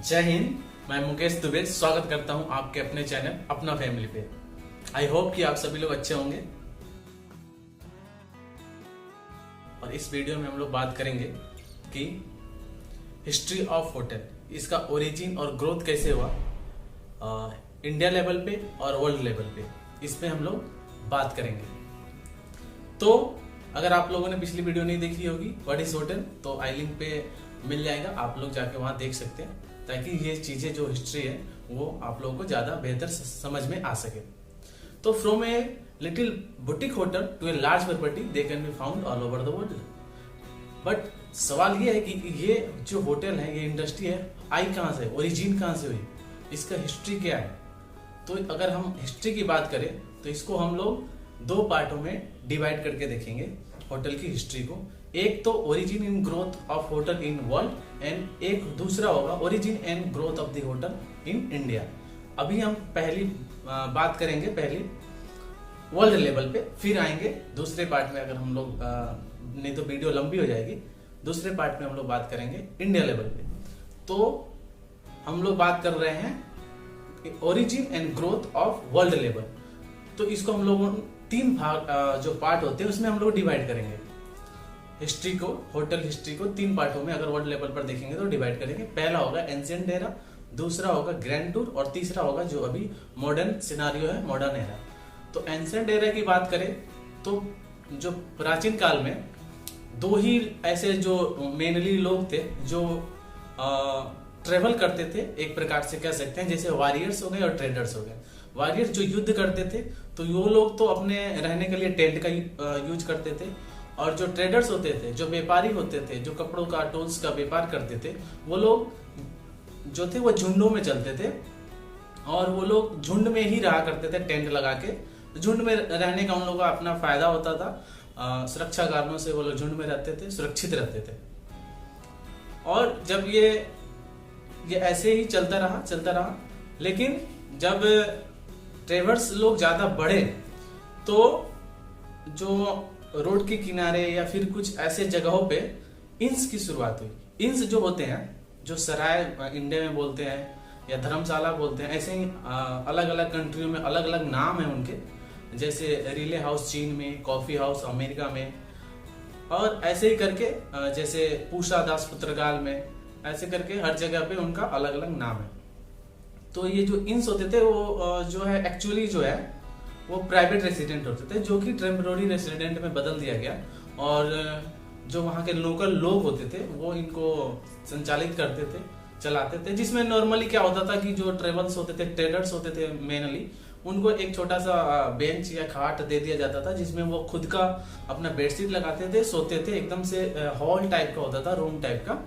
जय हिंद। मैं मुकेश दुबे स्वागत करता हूं आपके अपने चैनल अपना फैमिली पे। आई होप कि आप सभी लोग अच्छे होंगे। और इस वीडियो में हम लोग बात करेंगे कि हिस्ट्री ऑफ होटल, इसका ओरिजिन और ग्रोथ कैसे हुआ इंडिया लेवल पे और वर्ल्ड लेवल पे, इस पे हम लोग बात करेंगे। तो अगर आप लोगों ने पिछली वीडियो नहीं देखी होगी व्हाट इज होटल, तो आई लिंक पे मिल जाएगा, आप लोग जाके वहां देख सकते हैं, ताकि ये चीजें जो हिस्ट्री है वो आप लोगों को ज्यादा बेहतर समझ में आ सके। तो from a little boutique hotel to a large property they can be found all over the world. But सवाल ये है कि ये जो होटल है, ये इंडस्ट्री है, आई कहाँ से, ओरिजिन कहाँ से हुई, इसका हिस्ट्री क्या है। तो अगर हम हिस्ट्री की बात करें तो इसको हम लोग दो पार्टों में डिवाइड करके देखेंगे होटल की हिस्ट्री को। एक तो origin in growth of hotel in world and एक दूसरा होगा origin and growth of the hotel in India. अभी हम पहली बात करेंगे पहली वर्ल्ड लेवल पे, फिर आएंगे दूसरे पार्ट में। अगर हम लोग नहीं तो वीडियो लंबी हो जाएगी, दूसरे पार्ट में हम लोग बात करेंगे इंडिया लेवल पे। तो हम लोग बात कर रहे हैं origin and growth of world level. तो इसको हम लोग तीन भाग जो पार्ट होते हैं उसमें हम लोग डिवाइड करेंगे हिस्ट्री को, होटल हिस्ट्री को तीन पार्टों में अगर वर्ल्ड लेवल पर देखेंगे तो डिवाइड करेंगे। पहला होगा एंशिएंट एरा, दूसरा होगा ग्रैंड टूर और तीसरा होगा जो अभी मॉडर्न सिनारियो है, मॉडर्न एरा। तो एंशिएंट एरा की बात करें तो जो प्राचीन काल में दो ही ऐसे जो मेनली लोग थे जो ट्रेवल करते थे, एक प्रकार से कह सकते हैं, जैसे वॉरियर्स हो गए और ट्रेडर्स हो गए। वॉरियर्स जो युद्ध करते थे तो वो लोग तो अपने रहने के लिए टेंट का यूज करते थे, और जो ट्रेडर्स होते थे, जो व्यापारी होते थे, जो कपड़ों का टूल्स का व्यापार करते थे, वो लोग जो थे वो झुंडों में चलते थे और वो लोग झुंड में ही रहा करते थे टेंट लगा के। झुंड में रहने का उन लोगों का अपना फायदा होता था, सुरक्षा कारणों से वो लोग झुंड में रहते थे, सुरक्षित रहते थे। और जब ये ऐसे ही चलता रहा, लेकिन जब ट्रेवर्स लोग ज्यादा बढ़े तो जो रोड के किनारे या फिर कुछ ऐसे जगहों पे इंस की शुरुआत हुई। इंस जो होते हैं, जो सराय इंडिया में बोलते हैं या धर्मशाला बोलते हैं, ऐसे ही अलग अलग कंट्रियों में अलग अलग नाम है उनके, जैसे रिले हाउस चीन में, कॉफी हाउस अमेरिका में, और ऐसे ही करके जैसे पूषा दास पुर्तगाल में, ऐसे करके हर जगह पे उनका अलग अलग नाम है। तो ये जो इंस होते थे वो जो है एक्चुअली जो है वो प्राइवेट रेसिडेंट होते थे, जो कि टेम्पररी रेसिडेंट में बदल दिया गया। और जो वहाँ के लोकल लोग होते थे वो इनको संचालित करते थे, चलाते थे। जिसमें नॉर्मली क्या होता था कि जो ट्रेवल्स होते थे, ट्रेडर्स होते थे मेनली, उनको एक छोटा सा बेंच या खाट दे दिया जाता था, जिसमें वो खुद का अपना बेडशीट लगाते थे, सोते थे। एकदम से हॉल टाइप का होता था, रूम टाइप का,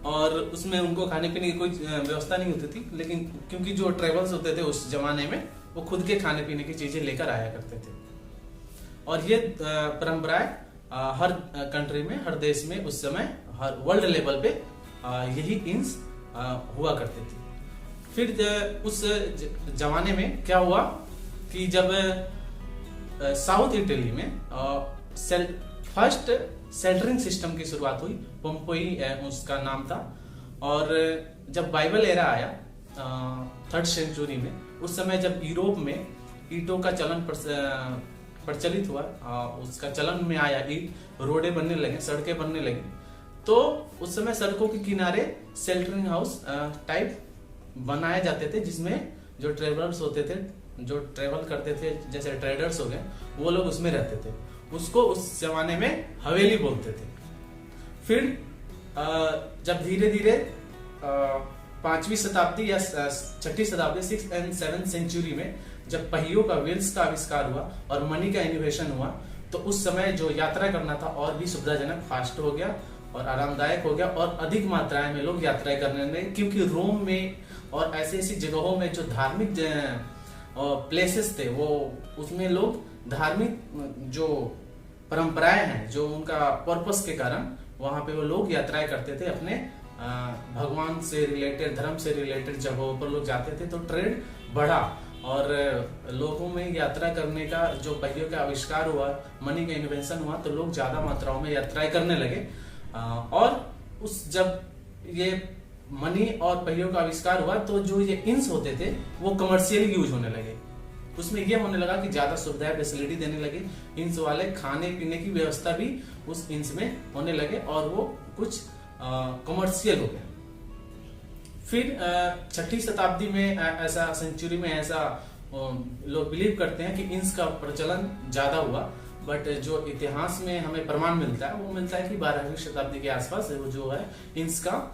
और उसमें उनको खाने पीने की कोई व्यवस्था नहीं होती थी। लेकिन क्योंकि जो ट्रेवल्स होते थे उस जमाने में वो खुद के खाने पीने की चीजें लेकर आया करते थे। और ये परंपराएं हर कंट्री में, हर देश में उस समय, हर वर्ल्ड लेवल पे यही इंस हुआ करते थे। फिर उस जमाने में क्या हुआ कि जब साउथ इटली में फर्स्ट सेल्टरिंग सिस्टम की शुरुआत हुई, पोम्पोई उसका नाम था। और जब बाइबल एरा आया 3rd सेंचुरी में, उस समय जब यूरोप में ईंटों का चलन प्रचलित हुआ, उसका चलन में आया ईंट, रोडे बनने लगे, सड़कें बनने लगी, तो उस समय सड़कों के किनारे शेल्टरिंग हाउस टाइप बनाए जाते थे, जिसमें जो ट्रेवलर्स होते थे, जो ट्रेवल करते थे, जैसे ट्रेडर्स हो गए, वो लोग उसमें रहते थे। उसको उस जमाने में हवेली बोलते थे। फिर जब धीरे धीरे 5वीं शताब्दी या 6ठी शताब्दी 6th and 7th सेंचुरी में जब पहियों का, व्हील्स का आविष्कार हुआ और मनी का इनोवेशन हुआ, तो उस समय जो यात्रा करना था और भी सुविधाजनक, फास्ट हो गया और आरामदायक हो गया, और अधिक मात्राएं में लोग यात्राएं करने लगे। क्योंकि रोम में और ऐसी ऐसी जगहों में जो धार्मिक प्लेसेस थे, वो उसमें लोग धार्मिक जो परंपराएं हैं, जो उनका पर्पस के कारण वहां पे वो लोग यात्राएं करते थे, अपने भगवान से रिलेटेड, धर्म से रिलेटेड जगहों पर लोग जाते थे। तो ट्रेड बढ़ा और लोगों में यात्रा करने का, जो पहियों का आविष्कार हुआ, मनी का इन्वेंशन हुआ, तो लोग ज्यादा मात्राओं में यात्राएं करने लगे। और उस जब ये मनी और पहियों का आविष्कार हुआ तो जो ये इंच होते थे वो कमर्शियल यूज होने लगे। उसमें ये होने लगा कि ज्यादा सुविधाएं फैसिलिटी देने लगे, इंच वाले खाने पीने की व्यवस्था भी उस इंच में होने लगे और वो कुछ कमर्शियल हो गया। फिर 6ठी शताब्दी में ऐसा सेंचुरी में ऐसा लोग बिलीव करते हैं कि इंच का प्रचलन ज्यादा हुआ, बट जो इतिहास में हमें प्रमाण मिलता है वो मिलता है कि 12वीं शताब्दी के आसपास वो जो है इंच का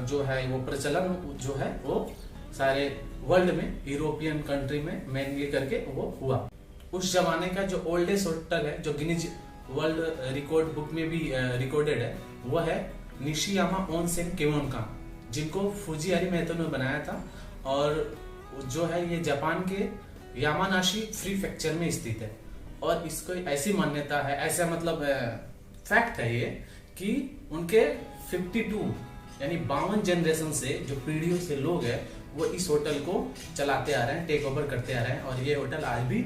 जो है वो प्रचलन जो है वो सारे वर्ल्ड में यूरोपियन कंट्री में मेनली करके वो हुआ। उस जमाने का जो ओल्डेस्ट होटल है जो गिनीज वर्ल्ड रिकॉर्ड बुक में भी रिकॉर्डेड है वो है निशियामा ओनसेन केवोनकान, जिनको फुजियारी मेहतो ने बनाया था और जो है ये जापान के यामानाशी प्रीफेक्चर में स्थित है। और इसको ऐसी मान्यता है, ऐसा मतलब फैक्ट है ये कि उनके 52 यानी 52 जनरेशन से जो पीढ़ियों से लोग हैं वो इस होटल को चलाते आ रहे हैं, टेक ओवर करते आ रहे हैं और ये होटल आज भी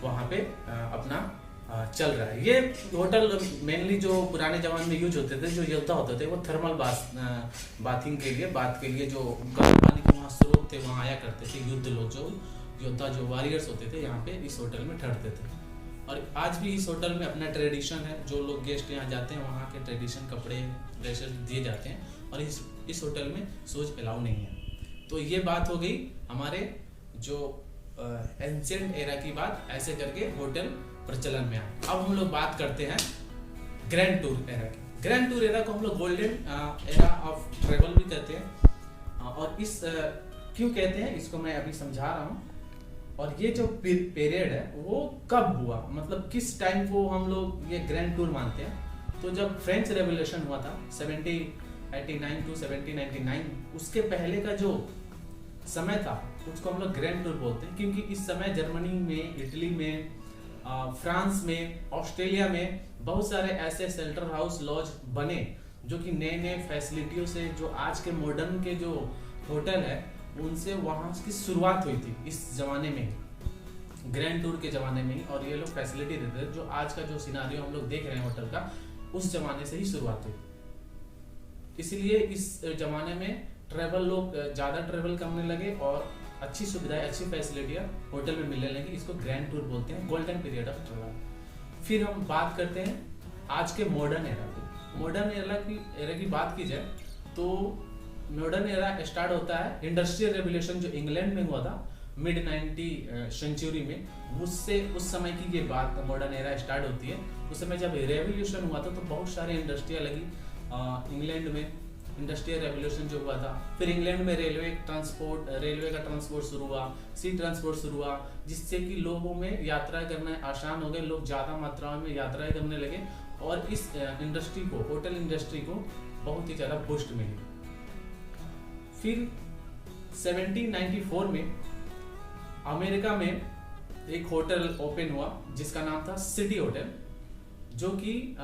वहां पे अपना चल रहा है। ये होटल मेनली जो पुराने जमाने में यूज होते थे, जो योद्धा होते थे वो थर्मल बाथिंग के लिए बात के लिए जो गर्म पानी के वहाँ स्रोत थे वहाँ आया करते थे युद्ध लोग, जो योद्धा जो वॉरियर्स होते थे यहाँ पे इस होटल में ठहरते थे। और आज भी इस होटल में अपना ट्रेडिशन है, जो लोग गेस्ट यहाँ जाते हैं वहाँ के ट्रेडिशन कपड़े ड्रेसेस दिए जाते हैं और इस होटल में शूज अलाउ नहीं है। तो ये बात हो गई हमारे जो एंशिएंट एरा की बात, ऐसे करके होटल प्रचलन में आए। अब हम लोग बात करते हैं ग्रैंड टूर एरा की। ग्रैंड टूर एरा को हम लोग गोल्डन एरा ऑफ ट्रेवल भी कहते हैं और इस क्यों कहते हैं इसको मैं अभी समझा रहा हूँ। और ये जो पीरियड है वो कब हुआ, मतलब किस टाइम को हम लोग ये ग्रैंड टूर मानते हैं। तो जब फ्रेंच रेवोल्यूशन हुआ था 1789 टू 1799, उसके पहले का जो समय था उसको हम लोग ग्रैंड टूर बोलते हैं, क्योंकि इस समय जर्मनी में, इटली में, फ्रांस में, ऑस्ट्रेलिया में बहुत सारे ऐसे शेल्टर हाउस लॉज बने जो कि नए नए फैसिलिटियों से, जो आज के मॉडर्न के जो होटल है उनसे वहां की शुरुआत हुई थी इस जमाने में, ग्रैंड टूर के जमाने में ही। और ये लोग फैसिलिटी देते थे, जो आज का जो सिनारियो हम लोग देख रहे हैं होटल का, उस जमाने से ही शुरुआत हुई। इसलिए इस जमाने में ट्रेवल लोग ज्यादा ट्रेवल करने लगे और अच्छी सुविधाएं, अच्छी फैसिलिटियां होटल में मिलने लगी। इसको ग्रैंड टूर बोलते हैं, गोल्डन पीरियड ऑफ ट्रेवल। फिर हम बात करते हैं आज के मॉडर्न एरा की। मॉडर्न एरा की बात की जाए तो मॉडर्न एरा स्टार्ट होता है इंडस्ट्रियल रेवोल्यूशन जो इंग्लैंड में हुआ था मिड 90 सेंचुरी में, उससे उस समय की ये बात मॉडर्न एरा स्टार्ट होती है। उस समय जब रेवोल्यूशन हुआ था तो बहुत सारे इंडस्ट्रियां लगी इंग्लैंड में, इंडस्ट्रियल रेवोल्यूशन जो हुआ था। फिर इंग्लैंड में रेलवे का ट्रांसपोर्ट शुरू हुआ, सी ट्रांसपोर्ट शुरू हुआ, जिससे कि लोगों में यात्रा करना आसान हो गए, लोग ज्यादा मात्राओं में यात्राएं करने लगे और इस इंडस्ट्री को, होटल इंडस्ट्री को बहुत ही ज्यादा बूस्ट मिली। फिर 1794 में अमेरिका में एक होटल ओपन हुआ जिसका नाम था सिटी होटल, जो कि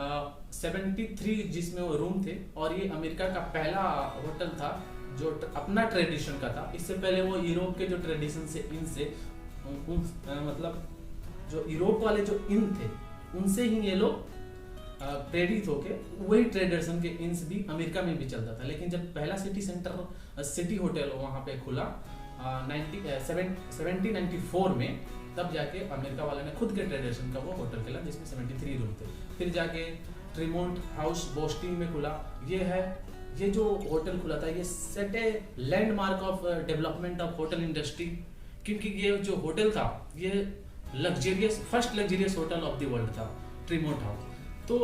73 जिसमें वो रूम थे और ये अमेरिका का पहला होटल था जो अपना ट्रेडिशन का था। इससे पहले वो यूरोप के जो ट्रेडिशन से इनसे मतलब जो यूरोप वाले जो इन थे उनसे ही ये लोग प्रेरित होके वही ट्रेडिशन के इंस भी अमेरिका में भी चलता था। लेकिन जब पहला सिटी होटल वहां पे खुला 1794 में, तब जाके अमेरिका वाले ने खुद के ट्रेडिशन का वो होटल खोला जिसमें 73 रूम थे। फिर जाके ट्रीमोंट हाउस बोस्टन में खुला। ये जो होटल खुला था ये set a landmark of development of hotel industry, क्योंकि ये जो होटल था ये first luxurious hotel of the world था, ट्रीमोंट हाउस। तो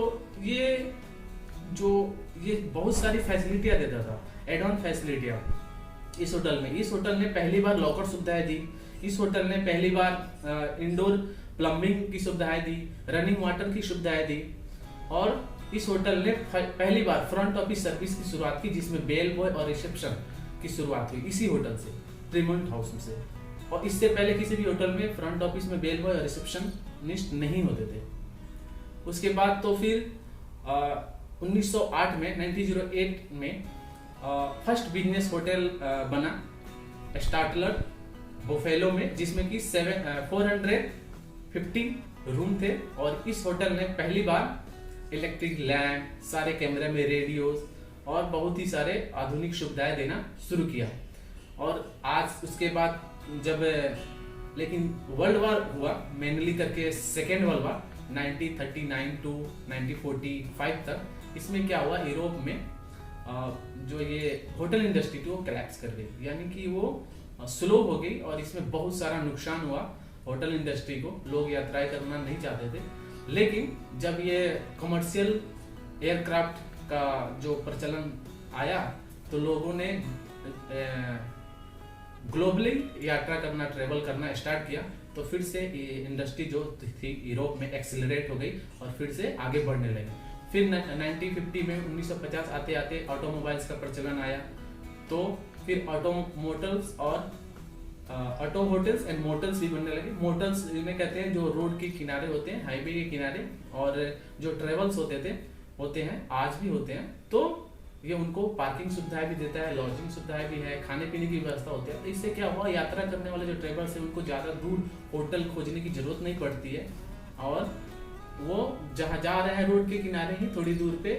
ये बहुत सारी फैसिलिटियां देता था, एड ऑन फैसिलिटियां इस होटल में। इस होटल ने पहली बार लॉकर सुविधाएं दी, इस होटल ने पहली बार इंडोर प्लम्बिंग की सुविधाएं दी, रनिंग वाटर की सुविधाएं दी और इस होटल ने पहली बार फ्रंट ऑफिस सर्विस की शुरुआत की, जिसमें बेल बॉय और रिसेप्शन की शुरुआत हुई इसी होटल से, ट्रीमोंट हाउस से। और इससे पहले किसी भी होटल में फ्रंट ऑफिस में बेल बॉय और रिसेप्शनिस्ट नहीं होते थे। उसके बाद तो फिर 1908 में 1908 में फर्स्ट बिजनेस होटल बना स्टार्टलर बुफेलो में, जिसमें कि 450 रूम थे। और इस होटल ने पहली बार इलेक्ट्रिक लैंप, सारे कैमरे में रेडियोस और बहुत ही सारे आधुनिक सुविधाएं देना शुरू किया। और आज उसके बाद जब लेकिन वर्ल्ड वार हुआ मेनली करके, सेकेंड वर्ल्ड वार 1939 टू 1945 तक, इसमें क्या हुआ, यूरोप में जो ये होटल इंडस्ट्री थी वो कोलैप्स कर गई, यानी कि वो स्लो हो गई और इसमें बहुत सारा नुकसान हुआ होटल इंडस्ट्री को। लोग यात्राएं करना नहीं चाहते थे, लेकिन जब ये कमर्शियल एयरक्राफ्ट का जो प्रचलन आया तो लोगों ने ग्लोबली यात्रा करना, ट्रेवल करना स्टार्ट किया, तो फिर से इंडस्ट्री जो थी यूरोप में एक्सेलरेट हो गई और फिर से आगे बढ़ने लगी। फिर 1950 में 1950 आते आते ऑटोमोबाइल्स का प्रचलन आया, तो फिर ऑटोमोटल्स और ऑटो होटल्स एंड मोटल्स भी बनने लगे। मोटल्स इन्हें कहते हैं जो रोड के किनारे होते हैं, हाईवे के किनारे, और जो ट्रेवल्स होते हैं, आज भी होते हैं। तो ये उनको पार्किंग सुविधाएं भी देता है, लॉजिंग सुविधाएं भी है, खाने पीने की व्यवस्था होती है। तो इससे क्या हुआ, यात्रा करने वाले जो ट्रेवलर्स हैं उनको ज्यादा दूर होटल खोजने की जरूरत नहीं पड़ती है, और वो जहाँ जा रहे हैं रोड के किनारे ही थोड़ी दूर पे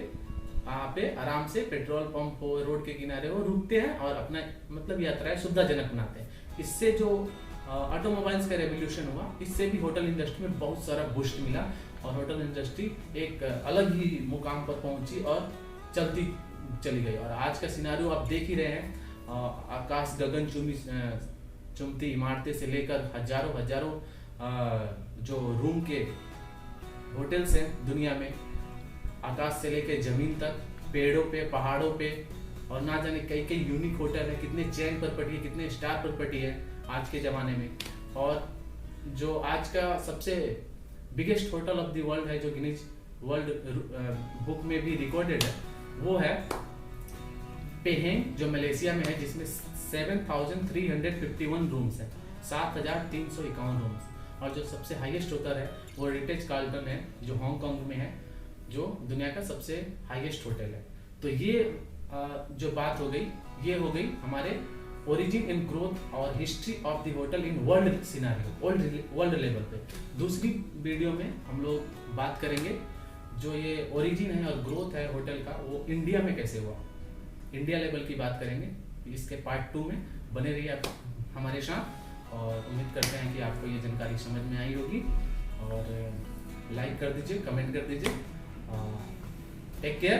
वहाँ पे आराम से पेट्रोल पंप हो, रोड के किनारे हो, रुकते हैं और अपना मतलब यात्राएं सुविधाजनक बनाते हैं। इससे जो ऑटोमोबाइल्स का रेवोल्यूशन हुआ, इससे भी होटल इंडस्ट्री में बहुत सारा बूस्ट मिला और होटल इंडस्ट्री एक अलग ही मुकाम पर पहुंची और चलती चली गई। और आज का सिनारियो आप देख ही रहे हैं, आकाश गगन चुमती इमारतें से लेकर हजारों जो रूम के होटल्स हैं दुनिया में, आकाश से लेकर जमीन तक, पेड़ों पे, पहाड़ों पे, और ना जाने कई यूनिक होटल है, कितने चेन प्रॉपर्टी है, कितने स्टार प्रॉपर्टी है आज के जमाने में। और जो आज का सबसे biggest hotel of the world है, जो गिनीज वर्ल्ड बुक में भी रिकॉर्डेड है, वो है पेहेंग, जो मलेशिया में है, जिसमें 7,351 रूम्स हैं, 7,351 रूम्स। और जो सबसे हाईएस्ट होटल है वो रिटेज कार्ल्टन है, जो हांगकांग में है, जो दुनिया का सबसे हाईएस्ट होटल है। तो ये जो बात हो गई, ये हो गई हमारे ओरिजिन इन ग्रोथ और history of the hotel in world scenario, world level पे। दूसरी वीडियो में हम लोग बात करेंगे जो ये ओरिजिन है और ग्रोथ है होटल का, वो इंडिया में कैसे हुआ, इंडिया लेवल की बात करेंगे। इसके पार्ट 2 में बने रहिए आप हमारे साथ, और उम्मीद करते हैं कि आपको ये जानकारी समझ में आई होगी। और लाइक कर दीजिए, कमेंट कर दीजिए। Take care.